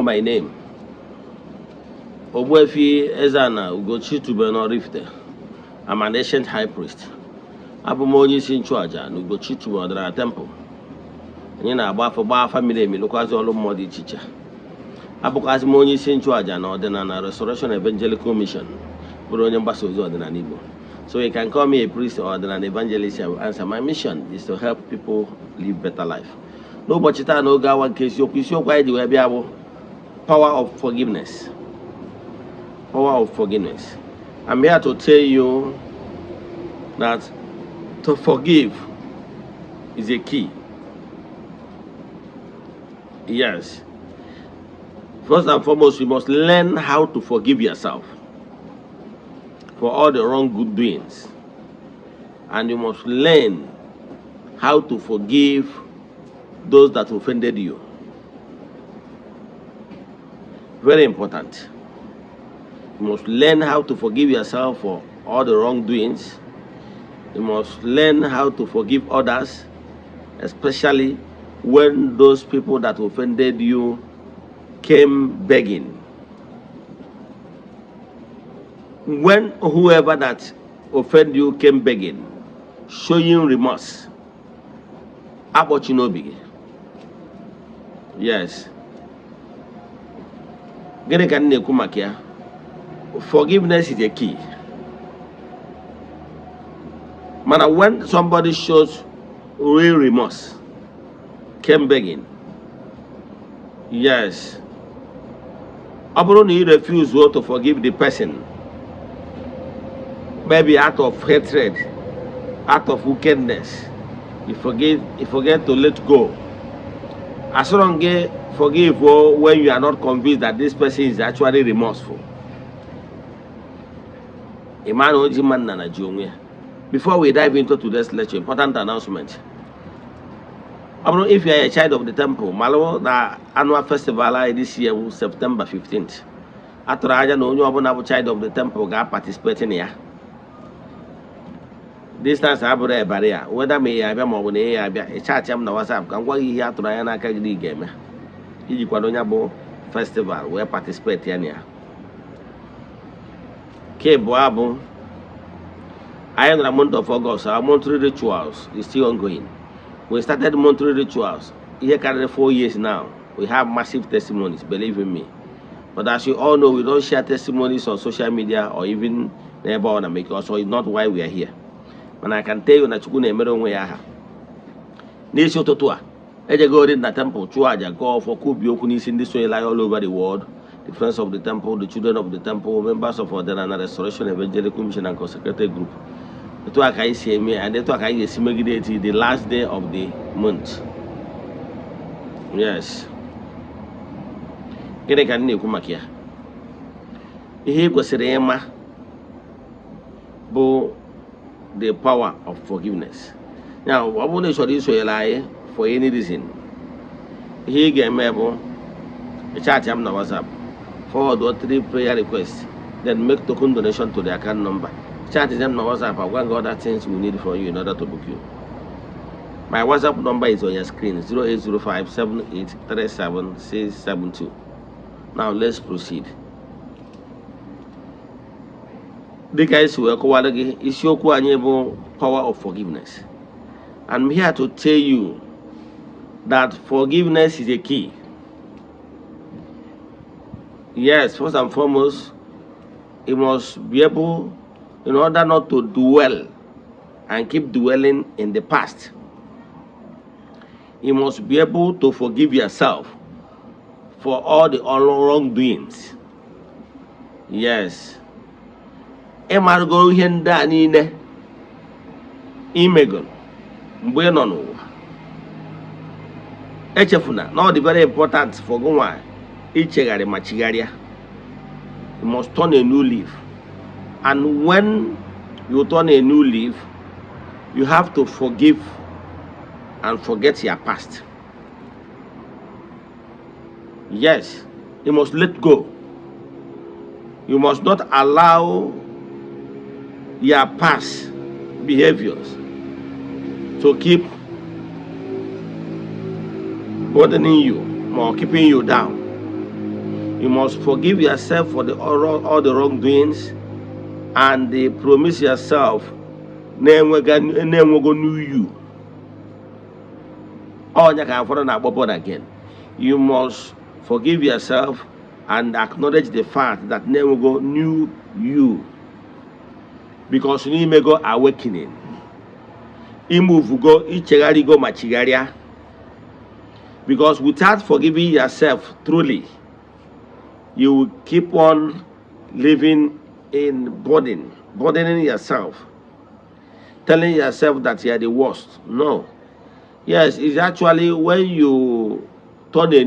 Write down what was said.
my name. Ogbuefi Ezeana, ugochitubelu Oraifite. I'm an ancient high priest. Abụ m onye isi nchụaja na ugochitubelu ọdịnala temple. Anyị na-agba afa miri emi lụkwazị ọrụ mmụọ dị iche iche. Abụkwazị m onye isi nchụaja na ọdịnala Restoration Evangelical Mission, bụrụ onye mgbasa ozi ọdịnala Igbo. So you can call me a priest or an evangelist. I will answer. My mission is to help people live better life. N'ụbọchị taa n'oge awa nke isiokwu anyị ji wee bịa bụ power of forgiveness. Power of forgiveness. I'm here to tell you that to forgive is a key. Yes. First and foremost, you must learn how to forgive yourself for all the wrong good doings. And you must learn how to forgive those that offended you. Very important. You must learn how to forgive yourself for all the wrongdoings. You must learn how to forgive others, especially when those people that offended you came begging. When whoever that offended you came begging, showing remorse, Abochinobi. Yes. Forgiveness is a key. Man, when somebody shows real remorse, came begging, yes, you refuse to forgive the person, maybe out of hatred, out of wickedness, you forget to let go. As long as you forgive when you are not convinced that this person is actually remorseful. Before we dive into today's lecture, important announcement. If you are a child of the temple, Malo the annual festival this year September 15th. After I know you are a child of the temple, got participating here. This time I have a barrier. Whether me I am or a church am now WhatsApp can go here to Ryan Kagri game. You can festival where participate here. Boabu. I am the month of August. Our monthly rituals is still ongoing. We started monthly rituals. Here carry 4 years now. We have massive testimonies, believe in me. But as you all know, we don't share testimonies on social media or even never on America. So it's not why we are here. And I can tell you that you can never know where Nisho Totua. Eje go in the temple, Chuaja, go for Kubiokunis in this way, lie all over the world. The friends of the temple, the children of the temple, members of the Restoration Evangelical Mission and Consecrated Group. The last day of the month. Yes. Here the power of forgiveness. Now, what would you say for any reason? Here game a chat am na WhatsApp. Forward or 3 prayer requests, then make token donation to the account number. Chat them on WhatsApp. I want other things we need from you in order to book you. My WhatsApp number is on your screen: 0805 7837 672. Now let's proceed. The guys who are calling is your power of forgiveness. I'm here to tell you that forgiveness is a key. Yes, first and foremost, you must be able, in order not to dwell and keep dwelling in the past, you must be able to forgive yourself for all the wrongdoings. Yes. Emargo henda nine imegon mgbe nọ n'ụwa. Echefuna, not very important for gwa ichegari machigaria. You must turn a new leaf. And when you turn a new leaf, you have to forgive and forget your past. Yes, you must let go. You must not allow your past behaviors to keep burdening you or keeping you down. You must forgive yourself for all the wrongdoings and promise yourself new you. Born again. You must forgive yourself and acknowledge the fact that never go new you, because you may go awakening. Imove go ichegari go machigaria. Because without forgiving yourself truly, you will keep on living in burdening yourself, telling yourself that you are the worst. No. Yes, it's actually when you turn a